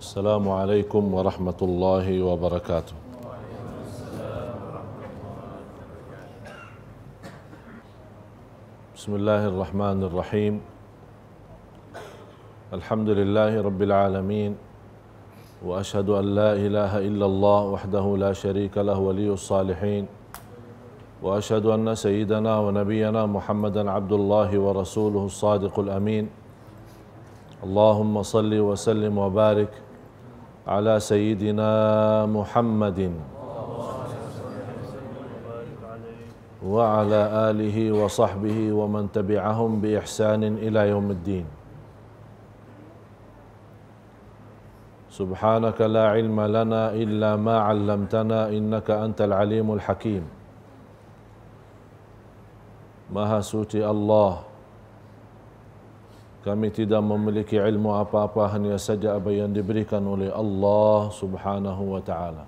Assalamualaikum warahmatullahi wabarakatuh. Bismillahirrahmanirrahim. Alhamdulillahi rabbil alamin. Wa ashhadu an la ilaha illallah wahdahu la syarika lahu waliyus salihin. Wa ashhadu anna sayyidana wa nabiyyana Muhammadan abdullahi wa rasuluhu as-sadiqul amin. Allahumma salli wa sallim wa barik ala sayyidina Muhammadin wa ala alihi wa sahbihi wa man tabi'ahum bi ihsanin ila yaumiddin. Subhanaka la ilma lana illa ma 'allamtana innaka antal alimul hakim. Maha suci Allah, kami tidak memiliki ilmu apa-apa, hanya saja apa yang diberikan oleh Allah Subhanahu wa ta'ala.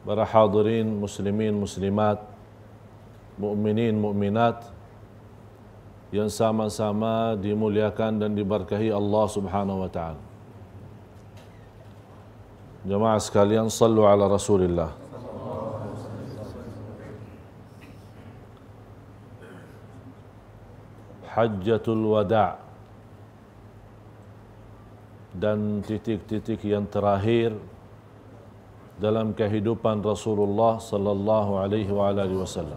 Para hadirin muslimin muslimat, mukminin mukminat yang sama-sama dimuliakan dan diberkahi Allah Subhanahu wa ta'ala. Jemaah sekalian, sallu ala Rasulillah. Hajjatul Wada' dan titik-titik yang terakhir dalam kehidupan Rasulullah sallallahu alaihi wa alihi wasallam.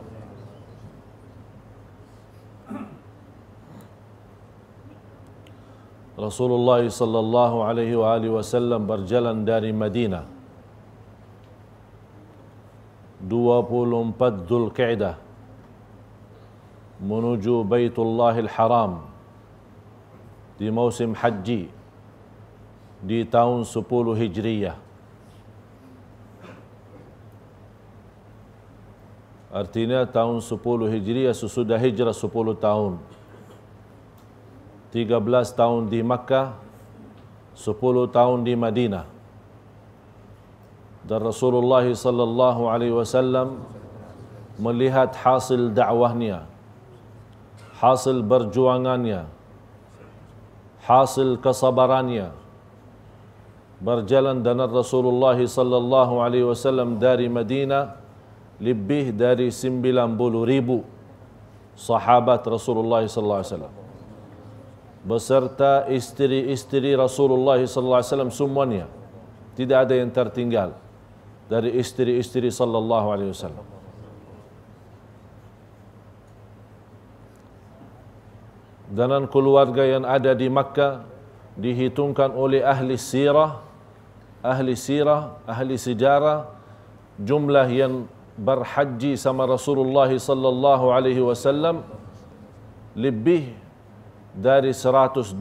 Rasulullah sallallahu alaihi wa alihi wasallam berjalan dari Madinah 24 Dzulqa'dah menuju Baitullahil Haram di musim haji di tahun 10 Hijriyah. Artinya tahun 10 Hijriyah sesudah hijrah 10 tahun. 13 tahun di Makkah, 10 tahun di Madinah. Dan Rasulullah sallallahu alaihi wasallam melihat hasil dakwahnya, hasil berjuangannya, hasil kesabarannya. Berjalan dengan Rasulullah sallallahu alaihi wasallam dari Madinah lebih dari 90,000 sahabat Rasulullah sallallahu alaihi wasallam beserta istri-istri Rasulullah sallallahu alaihi wasallam semuanya. Tidak ada yang tertinggal dari istri-istri sallallahu alaihi wasallam. Dan keluarga yang ada di Makkah dihitungkan oleh ahli sirah, ahli sejarah, jumlah yang berhaji sama Rasulullah sallallahu alaihi wasallam lebih dari 120,000,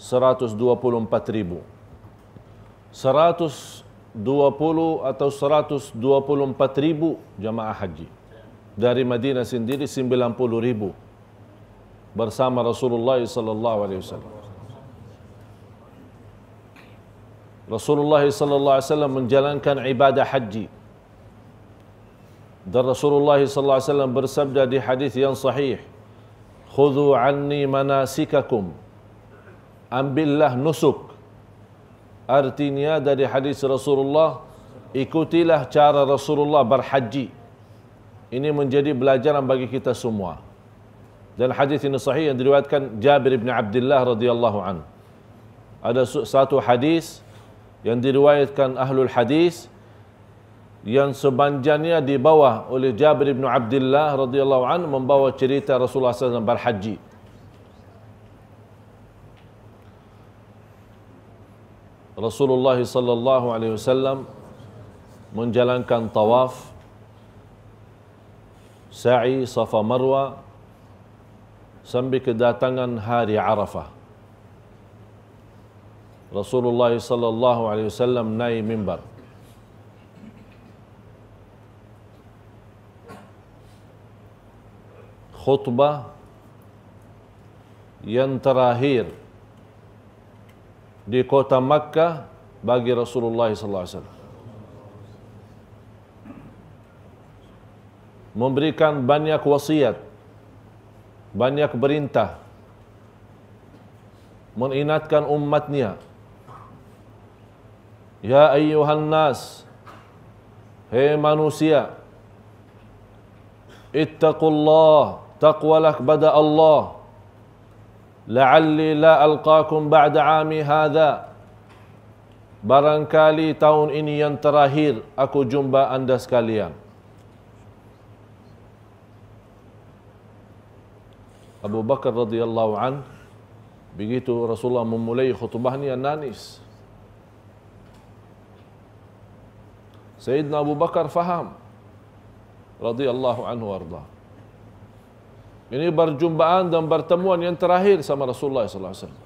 124,000. 120 atau 124,000 jamaah haji. Dari Madinah sendiri 90,000 bersama Rasulullah sallallahu alaihi wasallam. Rasulullah sallallahu alaihi wasallam menjalankan ibadah haji. Dan Rasulullah sallallahu alaihi wasallam bersabda di hadis yang sahih, "Khudhu anni manasikakum." Ambillah nusuk. Artinya dari hadis Rasulullah, ikutilah cara Rasulullah berhaji. Ini menjadi pelajaran bagi kita semua. Dan hadis ini sahih yang diriwayatkan Jabir bin Abdullah radhiyallahu anhu. Ada satu hadis yang diriwayatkan ahlul hadis yang sepanjangnya dibawa oleh Jabir bin Abdullah radhiyallahu anhu, membawa cerita Rasulullah SAW berhaji. Rasulullah sallallahu alaihi wasallam menjalankan tawaf, sa'i, Safa Marwa sampai kedatangan hari Arafah. Rasulullah sallallahu alaihi wasallam naik mimbar. Khutbah yang terakhir di kota Makkah bagi Rasulullah sallallahu alaihi wasallam. Memberikan banyak wasiat banyak berintah mengingatkan umatnya, ya ayyuhan nas, hei manusia, ittaqullah, taqwalah kepada Allah, la'alli la alqakum ba'da 'ami hadha, barangkali tahun ini yang terakhir aku jumpa anda sekalian. Abu Bakar radhiyallahu an, begitu Rasulullah memulai khutbahnya nangis. Sayyidina Abu Bakar faham radhiyallahu anhu warda. Ini berjumpaan dan pertemuan yang terakhir sama Rasulullah sallallahu alaihi wasallam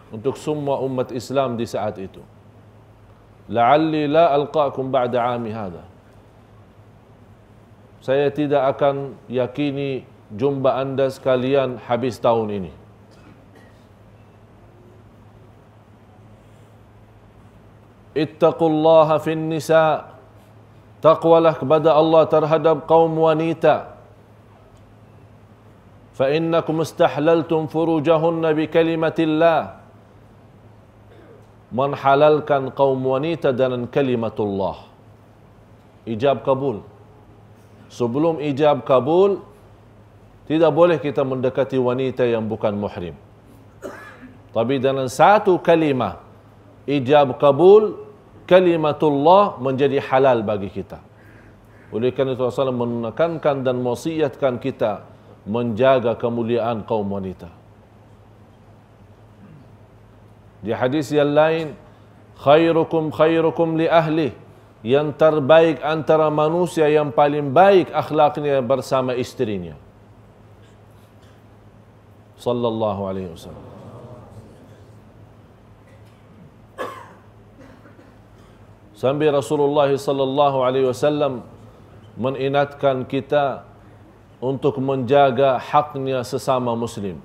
untuk semua umat Islam di saat itu. La'alli la alqakum ba'da 'ami hadha. Saya tidak akan yakini jumpa anda sekalian habis tahun ini. Ittaqullaha fin nisa, taqwalah kepada Allah terhadap kaum wanita. Fa innakum istahlaltum furujahunna bi kalimatillah, menhalalkan kaum wanita dengan kalimatullah. Ijab kabul. Sebelum ijab kabul, tidak boleh kita mendekati wanita yang bukan muhrim. Tapi dengan satu kalimah ijab kabul, kalimatullah menjadi halal bagi kita. Oleh karena itu Rasulullah menekankan dan wasiatkan kita menjaga kemuliaan kaum wanita. Di hadis yang lain, khairukum khairukum li ahli, yang terbaik antara manusia yang paling baik akhlaknya bersama istrinya. Sallallahu alaihi wasallam. Sampai Rasulullah sallallahu alaihi wasallam mengingatkan kita untuk menjaga haknya sesama muslim.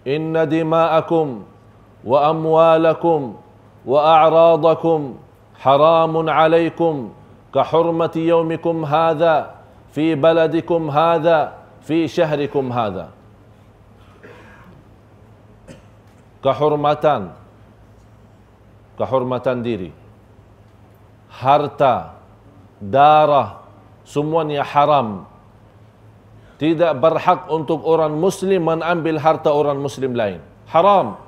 Inna dima'akum wa amwalakum wa a'radakum haramun alaikum ka hurmati yawmikum hadha fi baladikum hadha fi syahrikum hadha. Kehormatan diri, harta, darah, semuanya haram. Tidak berhak untuk orang muslim mengambil harta orang muslim lain. Haram.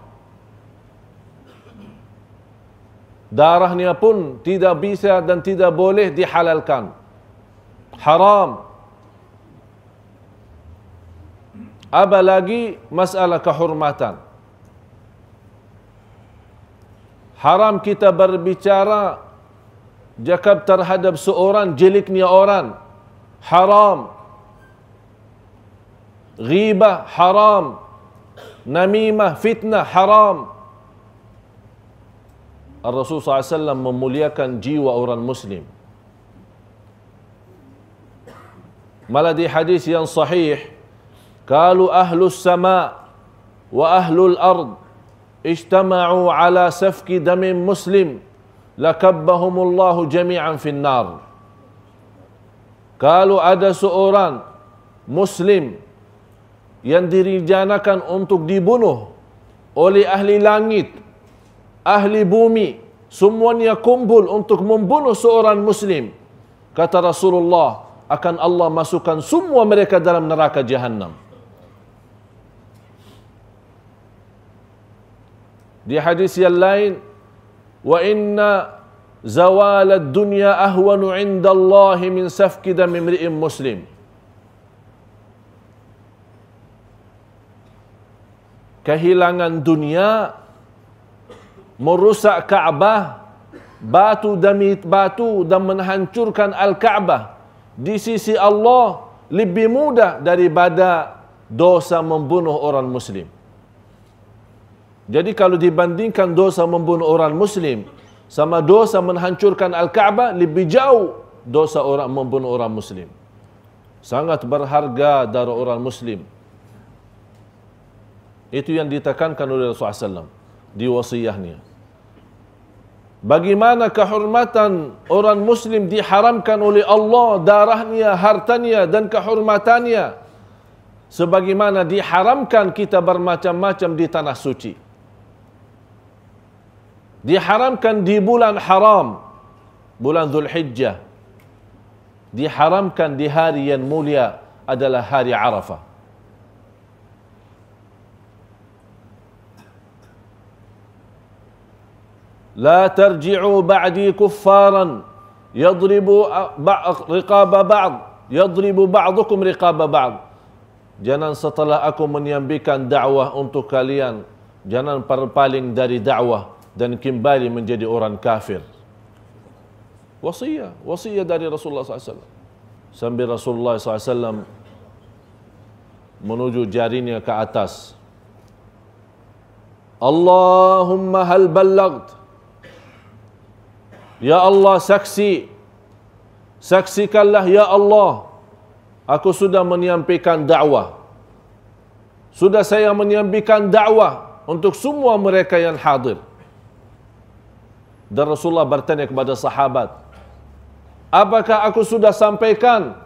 Darahnya pun tidak bisa dan tidak boleh dihalalkan. Haram. Apalagi masalah kehormatan. Haram kita berbicara jakab terhadap seorang, jeliknya orang. Haram. Ghibah haram. Namimah, fitnah haram. Rasul SAW memuliakan jiwa orang muslim. Malah di hadis yang sahih, qalu ahlus sama wa ahlul ard ijtama'u ala safki damin muslim lakabbahumullahu jami'an finnar. Kalau ada seorang muslim yang direncanakan untuk dibunuh oleh ahli langit, ahli bumi, semuanya kumpul untuk membunuh seorang muslim, kata Rasulullah, akan Allah masukkan semua mereka dalam neraka Jahannam. Di hadis yang lain, wa inna zawal ad-dunya ahwanu 'inda Allah min safki dam imri'in muslim. Kehilangan dunia, merusak Kaabah, batu demi batu dan menghancurkan Al-Kaabah, di sisi Allah lebih mudah daripada dosa membunuh orang muslim. Jadi kalau dibandingkan dosa membunuh orang muslim sama dosa menghancurkan Al-Kaabah, lebih jauh dosa orang membunuh orang muslim. Sangat berharga darah orang muslim. Itu yang ditekankan oleh Rasulullah SAW di wasiyahnya. Bagaimana kehormatan orang muslim diharamkan oleh Allah, darahnya, hartanya dan kehormatannya. sebagaimana diharamkan kita bermacam-macam di tanah suci. Diharamkan di bulan haram, bulan Zulhijjah. Diharamkan di hari yang mulia adalah hari Arafah. La tarji'u ba'di kuffaran yadribu riqaba ba'd, yadribu ba'dukum riqaba ba'd. Jangan setelah aku menyampaikan dakwah untuk kalian, jangan berpaling dari dakwah dan kembali menjadi orang kafir. Wasiat dari Rasulullah SAW. Sambil Rasulullah SAW menuju jarinya ke atas. Allahumma hal ballagt. Ya Allah, saksikanlah ya Allah, aku sudah menyampaikan dakwah. Sudah saya menyampaikan dakwah untuk semua mereka yang hadir. Dan Rasulullah bertanya kepada sahabat, apakah aku sudah sampaikan?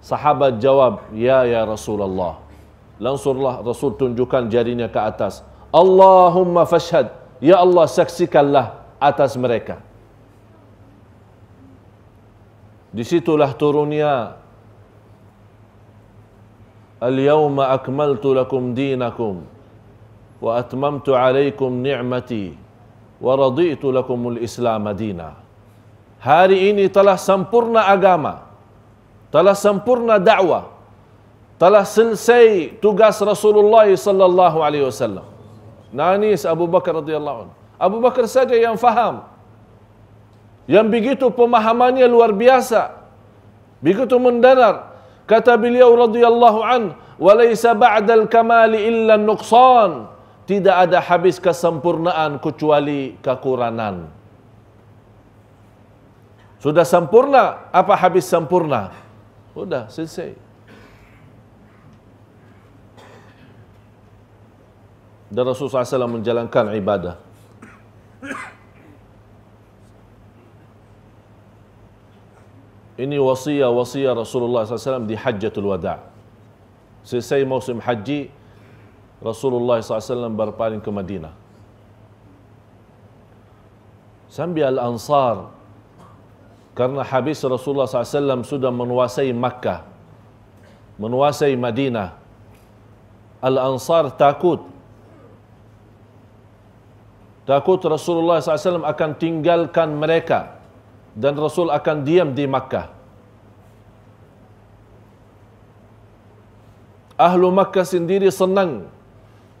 Sahabat jawab, ya Rasulullah. Langsunglah Rasul tunjukkan jarinya ke atas. Allahumma fashhad, ya Allah saksikanlah atas mereka. Disitulah turunnya Al-yawma akmaltu lakum dinakum wa atmamtu alaikum ni'mati wa raditu lakumul Islam madina. Hari ini telah sempurna agama, telah sempurna dakwah, telah selesai tugas Rasulullah sallallahu alaihi wasallam. Nangis Abu Bakar radhiyallahu anhu. Abu Bakar saja yang faham, yang begitu pemahamannya luar biasa, begitu mendalam. Kata beliau radhiyallahu an, "Walaysa ba'dal kamali illa nuqsan." Tidak ada habis kesempurnaan kecuali kekurangan. Sudah sempurna, apa habis sempurna? Sudah selesai. Dan Rasulullah SAW menjalankan ibadah. Ini wasiat Rasulullah SAW di Hajjatul Wada'. Selesai musim haji, Rasulullah SAW berpaling ke Madinah. Sambil Al-Ansar, karena habis Rasulullah SAW sudah menguasai Makkah, menguasai Madinah, Al-Ansar takut Rasulullah SAW akan tinggalkan mereka dan Rasul akan diam di Makkah. Ahlu Makkah sendiri senang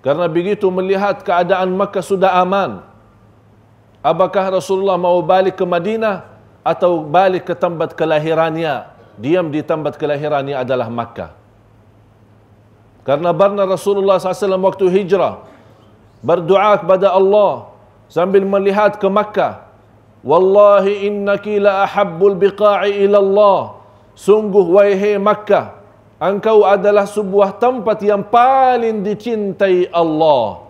karena begitu melihat keadaan Makkah sudah aman. Apakah Rasulullah mau balik ke Madinah atau balik ke tempat kelahirannya? Diam di tempat kelahirannya adalah Makkah. Karena barna Rasulullah SAW waktu hijrah berdoa kepada Allah sambil melihat ke Makkah, "Wallahi innaki la ahabbul biqa'i ila Allah." Sungguh wahai Makkah, engkau adalah sebuah tempat yang paling dicintai Allah.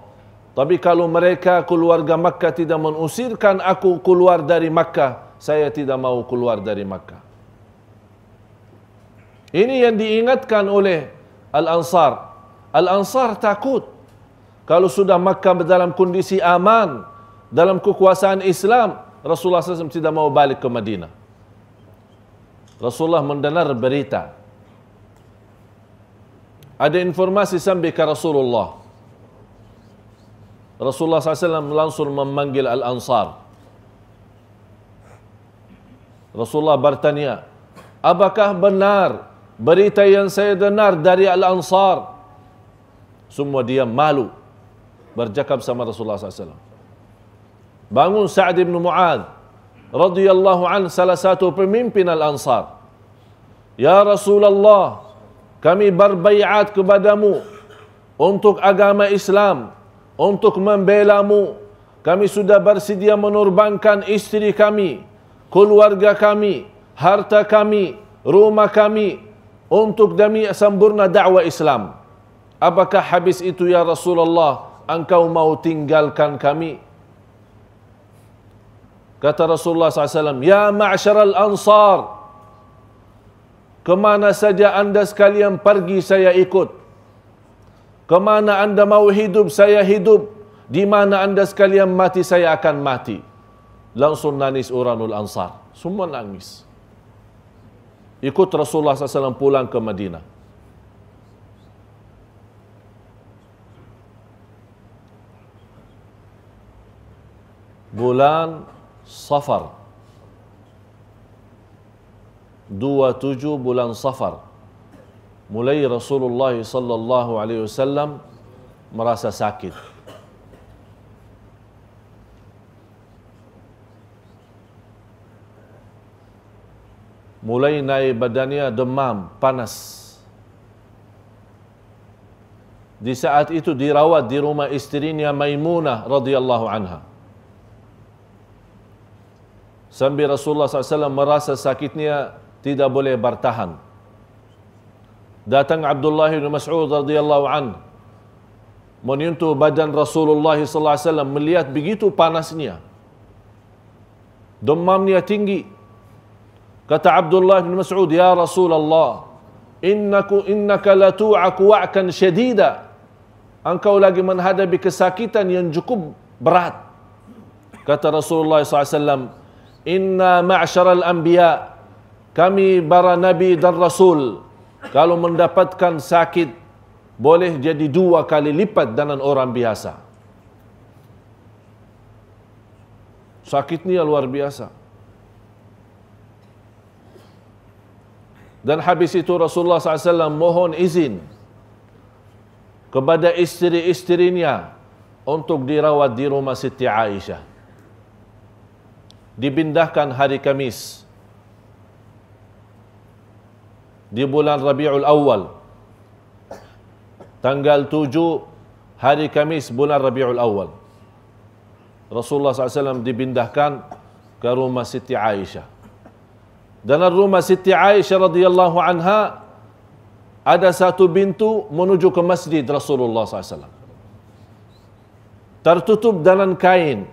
Tapi kalau mereka keluarga Makkah tidak mengusirkan aku keluar dari Makkah, saya tidak mau keluar dari Makkah. Ini yang diingatkan oleh Al-Ansar. Al-Ansar takut kalau sudah Makkah dalam kondisi aman, dalam kekuasaan Islam, Rasulullah SAW tidak mau balik ke Madinah. Rasulullah mendengar berita, ada informasi sampai ke Rasulullah. Rasulullah SAW langsung memanggil Al-Ansar. Rasulullah bertanya, apakah benar berita yang saya dengar dari Al-Ansar? Semua dia malu bercakap sama Rasulullah SAW. Bangun Sa'ad bin Mu'adz radhiyallahu an, salah satu pemimpin Al-Ansar. Ya Rasulullah, kami berbaiat kepadamu untuk agama Islam, untuk membela-Mu. Kami sudah bersedia menurbankan istri kami, keluarga kami, harta kami, rumah kami untuk demi sempurna dakwah Islam. Apakah habis itu ya Rasulullah engkau mau tinggalkan kami? Kata Rasulullah SAW, ya ma'syaral ansar, Kemana saja anda sekalian pergi, saya ikut. Kemana anda mau hidup, saya hidup. Di mana anda sekalian mati, saya akan mati. Langsung nangis Uranul Ansar. Semua nangis. Ikut Rasulullah SAW pulang ke Madinah. Bulan Safar, 27 bulan Safar, mulai Rasulullah sallallahu alaihi wasallam merasa sakit. Mulai naik badannya, demam, panas. Di saat itu dirawat di rumah istrinya Maimunah radhiyallahu anha. Sambil Rasulullah SAW merasa sakitnya tidak boleh bertahan. Datang Abdullah bin Mas'ud radhiyallahu anhu menyentuh badan Rasulullah SAW, melihat begitu panasnya, demamnya tinggi. Kata Abdullah bin Mas'ud, ya Rasulullah, innaka la tu'aku wa'kan syadida. Engkau lagi menghadapi kesakitan yang cukup berat. Kata Rasulullah SAW, inna ma'syaral anbiya, kami para nabi dan rasul, kalau mendapatkan sakit boleh jadi 2 kali lipat dengan orang biasa. Sakitnya luar biasa. Dan habis itu Rasulullah SAW mohon izin kepada istri-istrinya untuk dirawat di rumah Siti Aisyah. Dipindahkan hari Kamis di bulan Rabiul Awal, tanggal 7 hari Kamis bulan Rabiul Awal, Rasulullah SAW dipindahkan ke rumah Siti Aisyah. Dan rumah Siti Aisyah radhiyallahu anha ada satu pintu menuju ke masjid Rasulullah SAW. Tertutup dengan kain.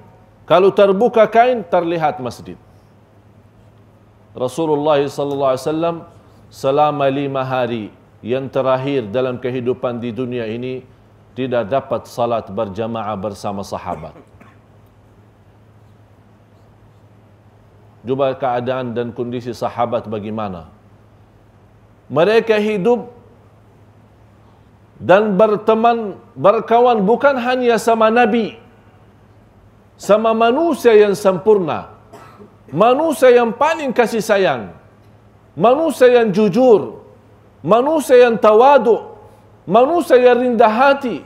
Kalau terbuka kain, terlihat masjid. Rasulullah SAW selama 5 hari yang terakhir dalam kehidupan di dunia ini tidak dapat salat berjamaah bersama sahabat. Cuba keadaan dan kondisi sahabat bagaimana. Mereka hidup dan berteman, berkawan bukan hanya sama Nabi, sama manusia yang sempurna, manusia yang paling kasih sayang, manusia yang jujur, manusia yang tawadu, manusia yang rendah hati.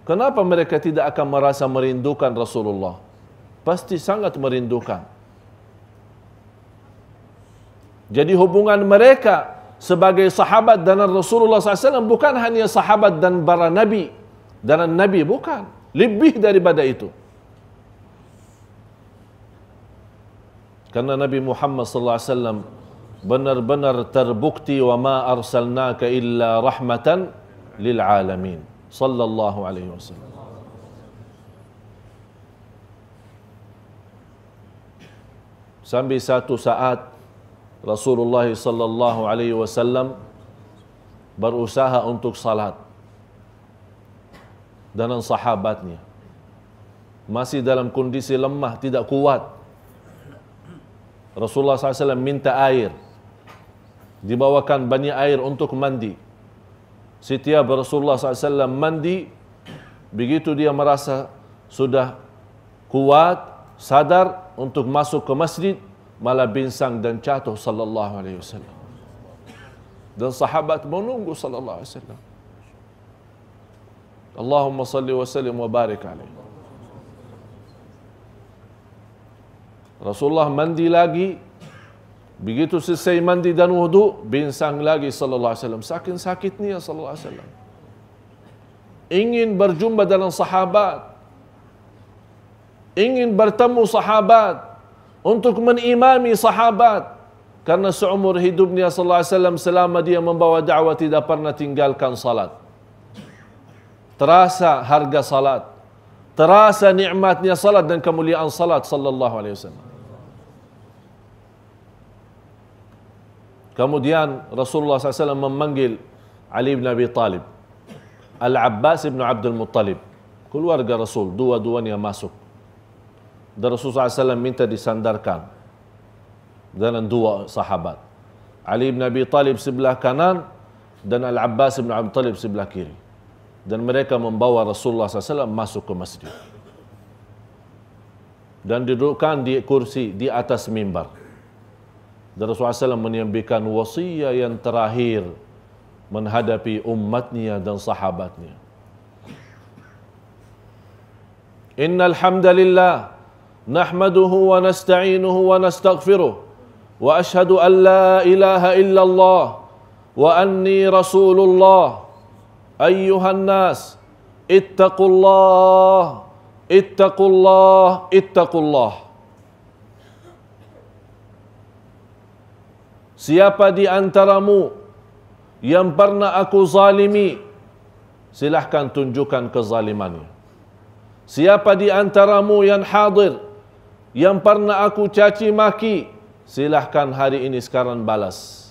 Kenapa mereka tidak akan merasa merindukan Rasulullah? Pasti sangat merindukan. Jadi hubungan mereka sebagai sahabat dan Rasulullah SAW bukan hanya sahabat dan para Nabi dan Nabi, bukan. Lebih daripada itu. Karena Nabi Muhammad SAW benar-benar terbukti, wa ma arsalnaka illa rahmatan lil alamin sallallahu alaihi wasallam. Sampai satu saat Rasulullah sallallahu alaihi wasallam berusaha untuk salat dengan sahabatnya, masih dalam kondisi lemah, tidak kuat. Rasulullah SAW minta air, dibawakan banyak air untuk mandi. Setiap Rasulullah SAW mandi, begitu dia merasa sudah kuat, sadar untuk masuk ke masjid, malah binsang dan jatuh sallallahu alaihi wasallam. Dan sahabat menunggu sallallahu alaihi wasallam. Allahumma salli wa sallim wa barik alaihi. Rasulullah mandi lagi, begitu selesai mandi dan wudu, binsang lagi sallallahu alaihi wasallam. Saking sakitnya sallallahu alaihi wasallam. Ingin berjumpa dengan sahabat, ingin bertemu sahabat, untuk menimami sahabat, karena seumur hidupnya sallallahu alaihi wasallam selama dia membawa dakwah tidak pernah tinggalkan salat. Terasa harga salat, terasa nikmatnya salat dan kemuliaan salat sallallahu alaihi wasallam. Kemudian Rasulullah SAW memanggil Ali bin Abi Talib, Al-Abbas bin Abdul Muttalib, keluarga Rasul, dua-duanya masuk. Dan Rasulullah SAW minta disandarkan dengan dua sahabat. Ali bin Abi Talib sebelah kanan dan Al-Abbas bin Abdul Muttalib sebelah kiri. Dan mereka membawa Rasulullah SAW masuk ke masjid. Dan didudukkan di kursi di atas mimbar. Dan Rasulullah SAW menyampaikan wasiat yang terakhir menghadapi umatnya dan sahabatnya. Innal hamdalillah nahmaduhu wa nasta'inuhu wa nastaghfiruh wa ashhadu an la ilaha illallah wa anni rasulullah ayyuhan nas ittaqullah ittaqullah ittaqullah. Siapa di antaramu yang pernah aku zalimi, silahkan tunjukkan kezalimannya. Siapa di antaramu yang hadir, yang pernah aku caci maki, silahkan hari ini sekarang balas.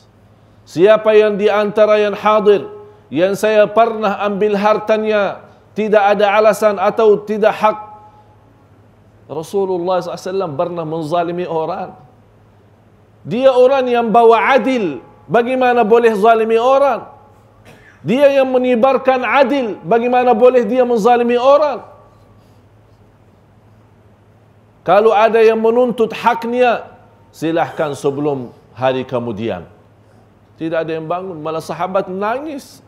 Siapa yang di antara yang hadir, yang saya pernah ambil hartanya, tidak ada alasan atau tidak hak. Rasulullah SAW pernah menzalimi orang. Dia orang yang bawa adil, bagaimana boleh zalimi orang? Dia yang menyebarkan adil, bagaimana boleh dia menzalimi orang? Kalau ada yang menuntut haknya, silahkan sebelum hari kemudian. Tidak ada yang bangun, malah sahabat nangis.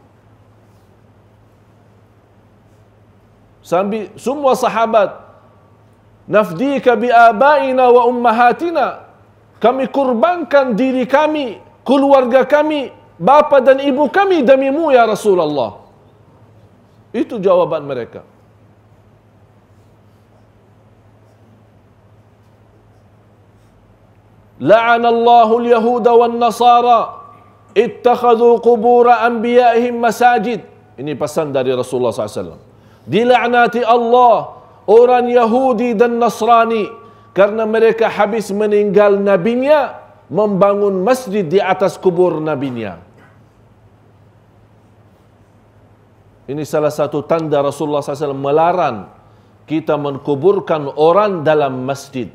Sambil semua sahabat, nafdika bi abaina wa ummahatina. Kami kurbankan diri kami, keluarga kami, bapa dan ibu kami demi-Mu ya Rasulullah. Itu jawaban mereka. La'anallahu al-yahuda wan nasara ittakhadhu qubur anbiya'ihim masajid. Ini pesan dari Rasulullah SAW. Dilaknati Allah orang Yahudi dan Nasrani karena mereka habis meninggal nabinya membangun masjid di atas kubur nabinya. Ini salah satu tanda Rasulullah SAW melarang kita menkuburkan orang dalam masjid.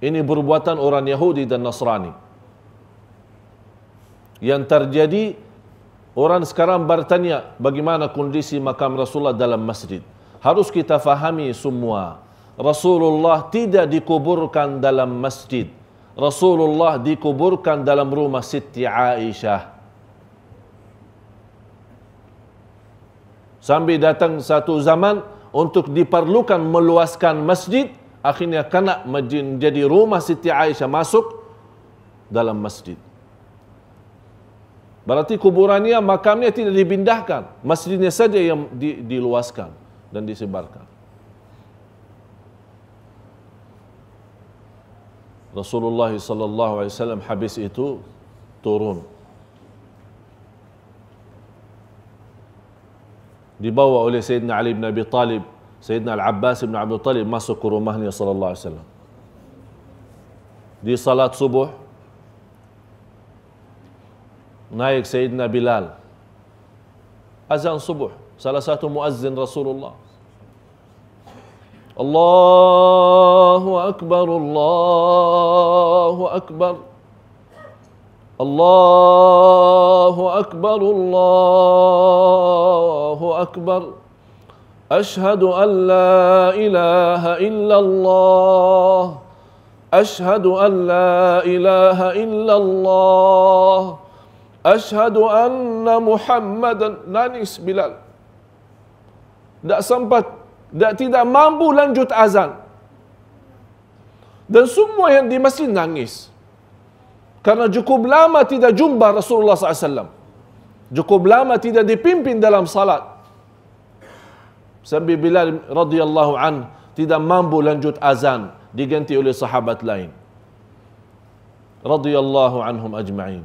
Ini perbuatan orang Yahudi dan Nasrani. Yang terjadi, orang sekarang bertanya bagaimana kondisi makam Rasulullah dalam masjid. Harus kita fahami semua. Rasulullah tidak dikuburkan dalam masjid. Rasulullah dikuburkan dalam rumah Siti Aisyah. Sampai datang satu zaman untuk diperlukan meluaskan masjid, akhirnya kena menjadi rumah Siti Aisyah masuk dalam masjid. Berarti kuburannya, makamnya tidak dipindahkan, masjidnya saja yang diluaskan dan disebarkan. Rasulullah SAW habis itu turun, dibawa oleh Sayyidina Ali bin Abi Talib, Sayyidina Al-Abbas bin Abdul Talib masuk ke rumahnya SAW. Di salat subuh, naik Sayyidina Bilal, azan subuh, salah satu muazzin Rasulullah. Allahu Akbar, Allahu Akbar, Allahu Akbar, Allahu Akbar. Ashhadu an la ilaha illallah, ashhadu an la ilaha illallah, ashhadu anna Muhammadan. Nangis Bilal. Tak sempat, tidak mampu lanjut azan. Dan semua yang di masjid nangis. Karena cukup lama tidak jumpa Rasulullah SAW. Cukup lama tidak dipimpin dalam salat. Sampai Bilal radhiyallahu an tidak mampu lanjut azan, diganti oleh sahabat lain. Radhiyallahu anhum ajma'in.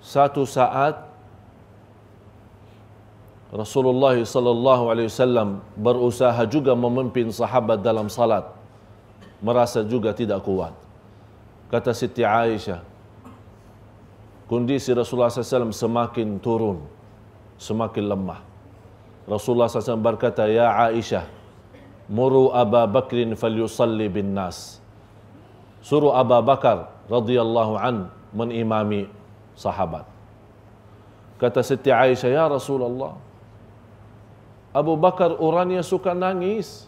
Satu saat Rasulullah sallallahu alaihi wasallam berusaha juga memimpin sahabat dalam salat, merasa juga tidak kuat. Kata Siti Aisyah, kondisi Rasulullah SAW semakin turun, semakin lemah. Rasulullah SAW berkata, "Ya Aisyah, muru Aba Bakrin falyusalli bin nas." Suruh Abu Bakar radhiyallahu an menimami sahabat. Kata Siti Aisyah, "Ya Rasulullah, Abu Bakar orangnya suka nangis.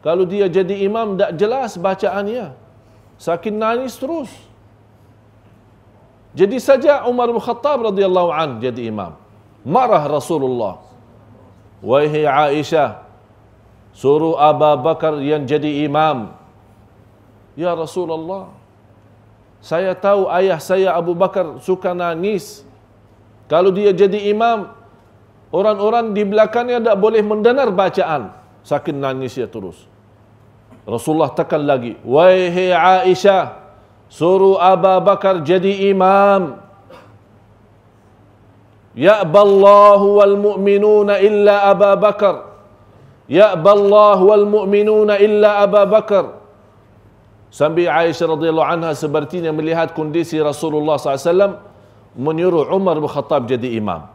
Kalau dia jadi imam tak jelas bacaannya. Saking nangis terus. Jadi saja Umar bin Khattab radhiyallahu an jadi imam. Marah Rasulullah. Wahai Aisyah, suruh Abu Bakar yang jadi imam." "Ya Rasulullah, saya tahu ayah saya Abu Bakar suka nangis. Kalau dia jadi imam, orang-orang di belakangnya tak boleh mendengar bacaan. Saking nangisnya terus." Rasulullah tekan lagi, "Wahai Aisyah, suruh Abu Bakar jadi imam. Ya'ballahu wal mu'minuna illa Abu Bakar. Ya'ballahu wal mu'minuna illa Abu Bakar." Sambil Aisyah radhiyallahu anha sepertinya melihat kondisi Rasulullah SAW, menyuruh Umar bin Khattab jadi imam.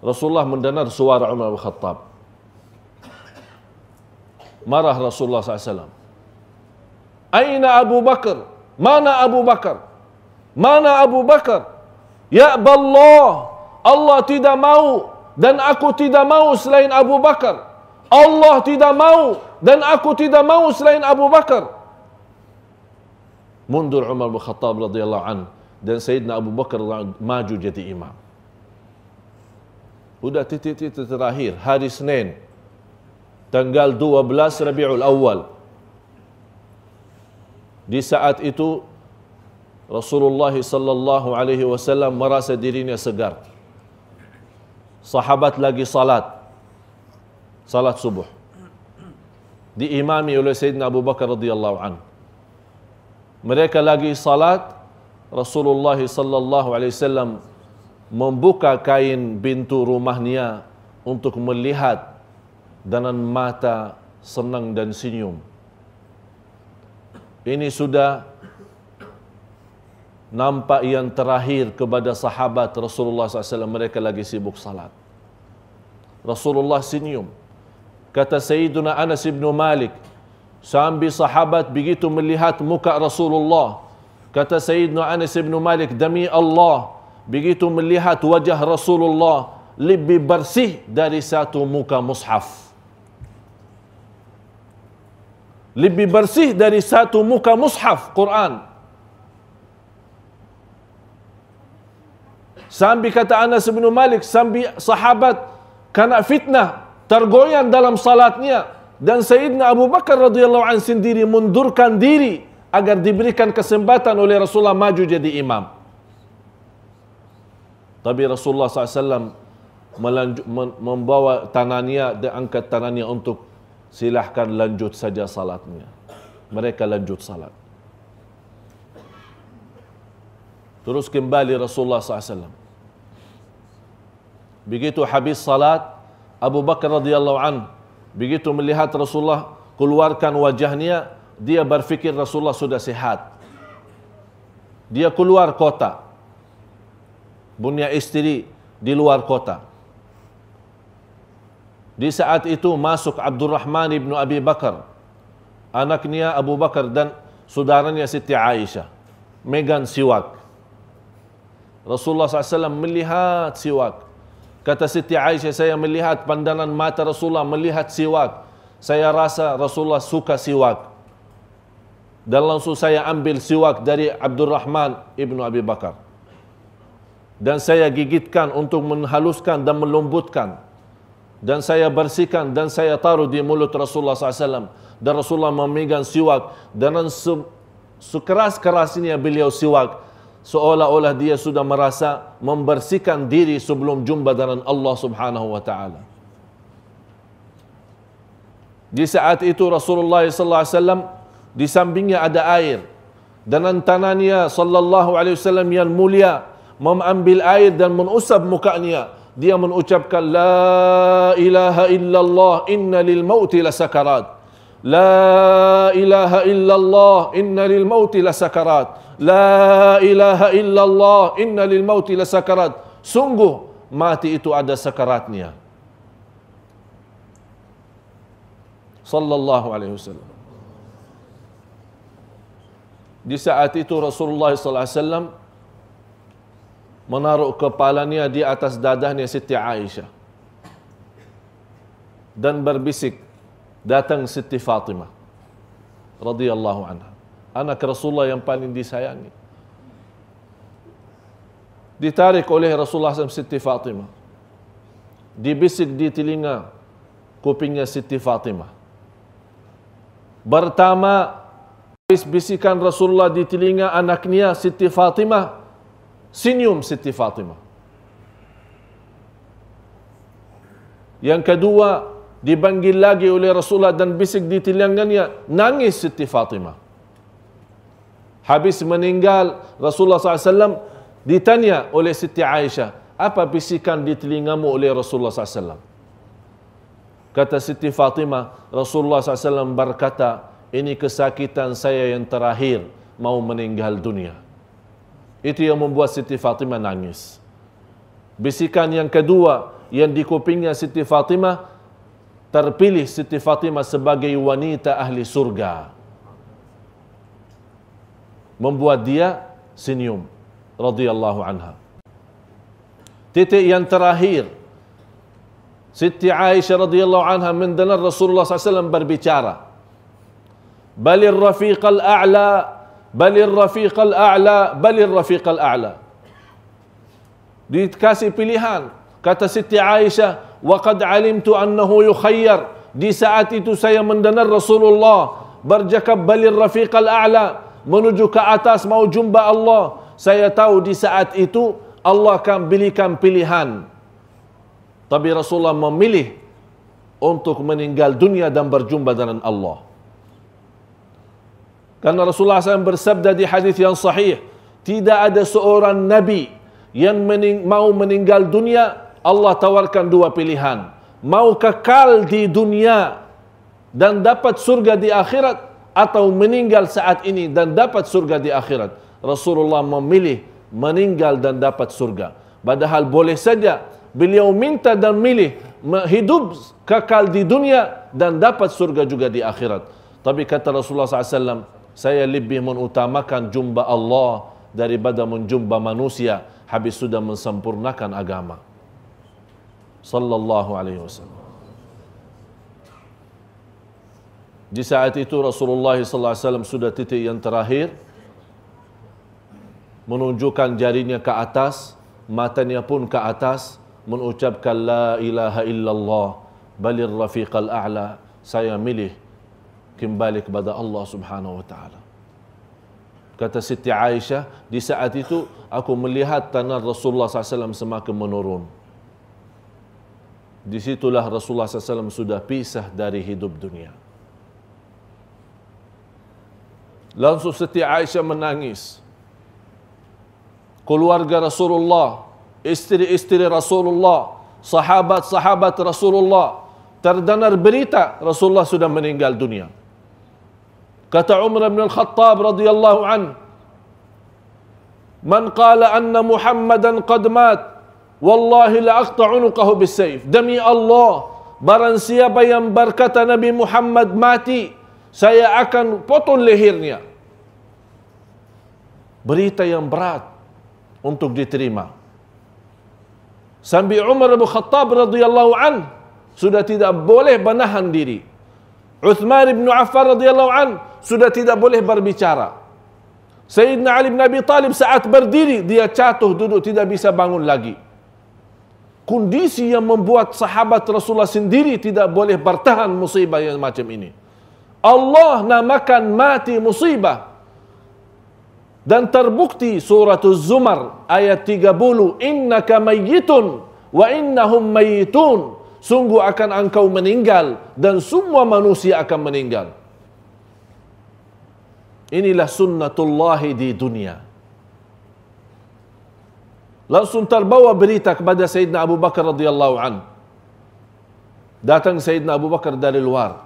Rasulullah mendengar suara Umar bin Khattab. Marah Rasulullah SAW. "Aina Abu Bakar? Mana Abu Bakar? Mana Abu Bakar? Ya Allah, Allah tidak mau dan aku tidak mau selain Abu Bakar. Allah tidak mau dan aku tidak mau selain Abu Bakar." Mundur Umar bin Khattab radhiyallahu an dan Sayyidina Abu Bakar maju jadi imam. Sudah titik-titik terakhir hari Senin tanggal 12 Rabiul Awal. Di saat itu Rasulullah sallallahu alaihi wasallam merasa dirinya segar. Sahabat lagi salat subuh, diimami oleh Sayyidina Abu Bakar radhiyallahu an. Mereka lagi salat, Rasulullah sallallahu alaihi wasallam membuka kain pintu rumahnya untuk melihat dengan mata senang dan senyum. Ini sudah nampak yang terakhir kepada sahabat Rasulullah SAW. Mereka lagi sibuk salat. Rasulullah senyum. Kata Sayyiduna Anas bin Malik, sambil sahabat begitu melihat muka Rasulullah, kata Sayyiduna Anas bin Malik, demi Allah, begitu melihat wajah Rasulullah lebih bersih dari satu muka mushaf. Lebih bersih dari satu muka mushaf Quran. Sambil kata Anas bin Malik, sambil sahabat kena fitnah, tergoyang dalam salatnya, dan Sayyidina Abu Bakar radhiyallahu anhu sendiri mundurkan diri agar diberikan kesempatan oleh Rasulullah maju jadi imam. Tapi Rasulullah SAW membawa tangannya dan angkat tangannya untuk silahkan lanjut saja salatnya. Mereka lanjut salat. Terus kembali Rasulullah SAW. Begitu habis salat, Abu Bakar radhiyallahu anhu begitu melihat Rasulullah keluarkan wajahnya, dia berfikir Rasulullah sudah sehat. Dia keluar kota, punya istri di luar kota. Di saat itu masuk Abdurrahman ibn Abi Bakar, anaknya Abu Bakar dan saudaranya Siti Aisyah, megang siwak. Rasulullah SAW melihat siwak. Kata Siti Aisyah, saya melihat pandangan mata Rasulullah melihat siwak. Saya rasa Rasulullah suka siwak. Dan langsung saya ambil siwak dari Abdurrahman ibn Abi Bakar. Dan saya gigitkan untuk menghaluskan dan melembutkan. Dan saya bersihkan dan saya taruh di mulut Rasulullah SAW. Dan Rasulullah memegang siwak. Dan sekeras-kerasnya beliau siwak, seolah-olah dia sudah merasa membersihkan diri sebelum jumpa dengan Allah Subhanahu wa taala. Di saat itu Rasulullah SAW di sampingnya ada air, dan tangannya sallallahu alaihi wasallam yang mulia mengambil air dan mengusap mukanya dia mengucapkan la ilaha illallah inna lil mauti lasakarat. La ilaha illallah inna lil mauti lasakarat. La ilaha illallah inna lil mauti lasakarat. Sungguh mati itu ada sakaratnya. Sallallahu alaihi wasallam. Di saat itu Rasulullah sallallahu alaihi wasallam menaruh kepalanya di atas dadahnya Siti Aisyah dan berbisik, datang Siti Fatimah radhiyallahu anha, anak Rasulullah yang paling disayangi. Ditarik oleh Rasulullah SAW Siti Fatimah, dibisik di telinga kupingnya Siti Fatimah. Pertama, bisikan Rasulullah di telinga anaknya Siti Fatimah, senyum Siti Fatimah. Yang kedua, dipanggil lagi oleh Rasulullah dan bisik di telinganya, nangis Siti Fatimah. Habis meninggal Rasulullah SAW, ditanya oleh Siti Aisyah, apa bisikan di telingamu oleh Rasulullah SAW? Kata Siti Fatimah, Rasulullah SAW berkata, ini kesakitan saya yang terakhir, mau meninggal dunia. Itu yang membuat Siti Fatimah nangis. Bisikan yang kedua yang di kupingnya Siti Fatimah, terpilih Siti Fatimah sebagai wanita ahli surga, membuat dia senyum radhiyallahu anha. Titik yang terakhir, Siti Aisyah radhiyallahu anha mendengar Rasulullah SAW berbicara, balir rafiqal a'la, balir rafiqal a'la, balir rafiqal a'la. Dikasih pilihan, kata Siti Aisyah, wa qad alimtu annahu yukhayyar. Di saat itu saya mendengar Rasulullah bercakap balir rafiqal a'la, menuju ke atas mau jumpa Allah. Saya tahu di saat itu Allah akan berikan pilihan. Tapi Rasulullah memilih untuk meninggal dunia dan berjumpa dengan Allah. Karena Rasulullah SAW bersabda di hadis yang sahih, tidak ada seorang Nabi yang mau meninggal dunia, Allah tawarkan dua pilihan. Mau kekal di dunia dan dapat surga di akhirat, atau meninggal saat ini dan dapat surga di akhirat. Rasulullah memilih meninggal dan dapat surga. Padahal boleh saja beliau minta dan milih hidup kekal di dunia dan dapat surga juga di akhirat. Tapi kata Rasulullah SAW, saya lebih mengutamakan jumpa Allah daripada menjumpa manusia habis sudah mensempurnakan agama. Sallallahu alaihi wasallam. Di saat itu Rasulullah SAW sudah titik yang terakhir, menunjukkan jarinya ke atas, matanya pun ke atas, mengucapkan la ilaha illallah balir rafiqal a'la. Saya milih kembali kepada Allah Subhanahu wa taala. Kata Siti Aisyah, di saat itu aku melihat tanah Rasulullah SAW semakin menurun. Disitulah Rasulullah SAW sudah pisah dari hidup dunia. Langsung Siti Aisyah menangis. Keluarga Rasulullah, istri-istri Rasulullah, sahabat-sahabat Rasulullah, terdengar berita Rasulullah sudah meninggal dunia. Kata Umar bin Al-Khattab radhiyallahu anhu, man qala anna Muhammadan qad mat, wallahi la aqta'u unuqahu bis-sayf. Demi Allah, barang siapa yang berkata Nabi Muhammad mati, saya akan potong lehernya. Berita yang berat untuk diterima. Sampai Umar bin Khattab radhiyallahu anhu sudah tidak boleh menahan diri. Uthman bin Affan radhiyallahu anhu sudah tidak boleh berbicara. Sayyidina Ali bin Abi Talib saat berdiri dia jatuh duduk, tidak bisa bangun lagi. Kondisi yang membuat sahabat Rasulullah sendiri tidak boleh bertahan musibah yang macam ini. Allah namakan mati musibah. Dan terbukti surat Az-Zumar ayat 30, innaka mayyitun wa innahum mayyitun. Sungguh akan engkau meninggal dan semua manusia akan meninggal. Inilah sunnatullah di dunia. Langsung terbawa berita kepada Sayyidina Abu Bakar radhiyallahu an. Datang Sayyidina Abu Bakar dari luar.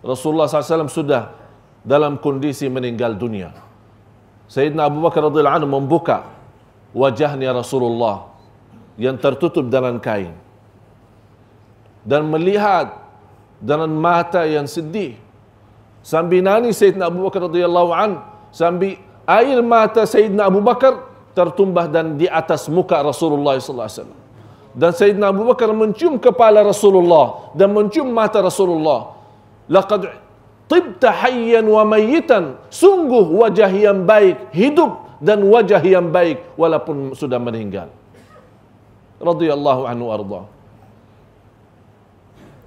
Rasulullah SAW sudah dalam kondisi meninggal dunia. Sayyidina Abu Bakar radhiyallahu anhu membuka wajahnya Rasulullah yang tertutup dengan kain dan melihat dengan mata yang sedih. Sambil nangis Sayyidina Abu Bakar radhiyallahu anhu, sambil air mata Sayyidina Abu Bakar tertumbah dan di atas muka Rasulullah sallallahu alaihi wasallam. Dan Sayyidina Abu Bakar mencium kepala Rasulullah dan mencium mata Rasulullah. Laqad tibta hayyan wa mayyitan, sungguh wajah yang baik hidup dan wajah yang baik walaupun sudah meninggal. Radhiyallahu anhu arda.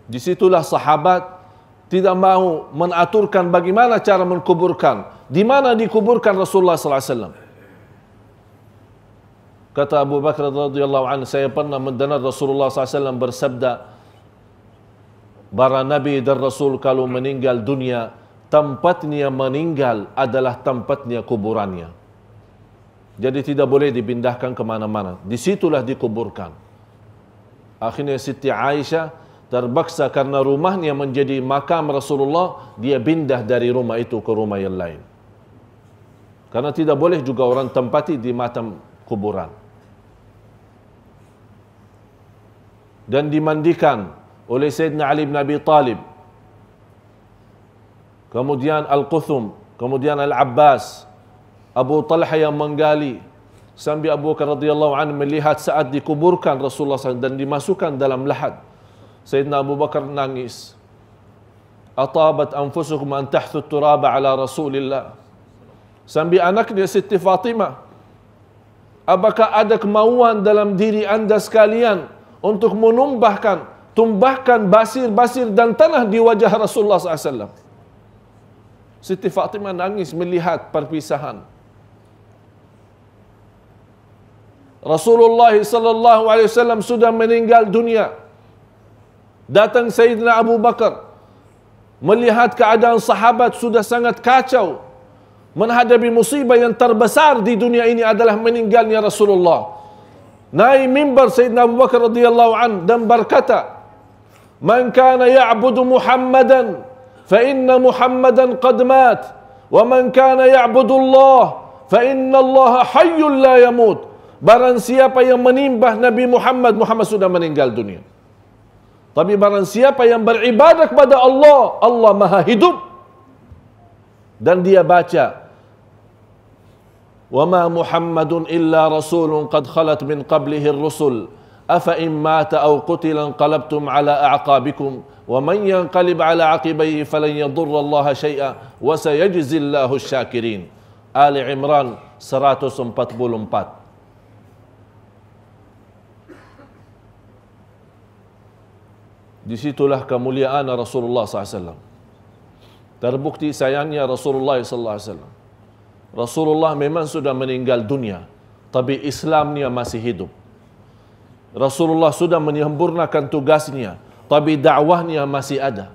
Disitulah sahabat tidak mahu menaturkan bagaimana cara menkuburkan, di mana dikuburkan Rasulullah sallallahu alaihi wasallam. Kata Abu Bakar radhiyallahu anhu, saya pernah mendengar Rasulullah sallallahu alaihi wasallam bersabda, para nabi dan rasul kalau meninggal dunia, tempatnya meninggal adalah tempatnya kuburannya. Jadi tidak boleh dipindahkan ke mana-mana. Disitulah dikuburkan. Akhirnya Siti Aisyah terpaksa karena rumahnya menjadi makam Rasulullah, dia pindah dari rumah itu ke rumah yang lain. Karena tidak boleh juga orang tempati di makam kuburan. Dan dimandikan oleh Sayyidina Ali bin Abi Talib, kemudian Al-Quthum, kemudian Al-Abbas, Abu Talha yang menggali, sambil Abu Bakar radhiyallahu anhu melihat saat dikuburkan Rasulullah SAW dan dimasukkan dalam lahat. Sayyidina Abu Bakar nangis. Atabat anfusukum an tahthu turaba ala Rasulillah. Sambil anaknya Siti Fatimah, apakah ada kemauan dalam diri anda sekalian untuk tumbahkan basir-basir dan tanah di wajah Rasulullah SAW? Siti Fatimah nangis melihat perpisahan. Rasulullah sallallahu alaihi wasallam sudah meninggal dunia. Datang Sayyidina Abu Bakar melihat keadaan sahabat sudah sangat kacau, menghadapi musibah yang terbesar di dunia ini adalah meninggalnya Rasulullah. Naik mimbar Sayyidina Abu Bakar radhiyallahu anhu dan berkata, "Man kana ya'budu Muhammadan fa inna Muhammadan qad mat, wa man kana ya'budu Allah fa inna Allah hayyul la yamut." Barang siapa yang menyembah Nabi Muhammad, Muhammad sudah meninggal dunia. Tapi barang siapa yang beribadah kepada Allah, Allah Maha hidup. Dan dia baca, "Wa ma Muhammadun illa rasulun qad khalat min qablihi ar-rusul, afa in mata aw qutila anqalabtum ala a'qabikum, wa man yanqalib ala aqibayhi falan yadurra Allah syai'a wa sayajzi Allahu asy-syakirin." Ali Imran 144. Disitulah kemuliaan Rasulullah SAW. Terbukti sayangnya Rasulullah SAW. Rasulullah memang sudah meninggal dunia, tapi Islamnya masih hidup. Rasulullah sudah menyempurnakan tugasnya, tapi dakwahnya masih ada.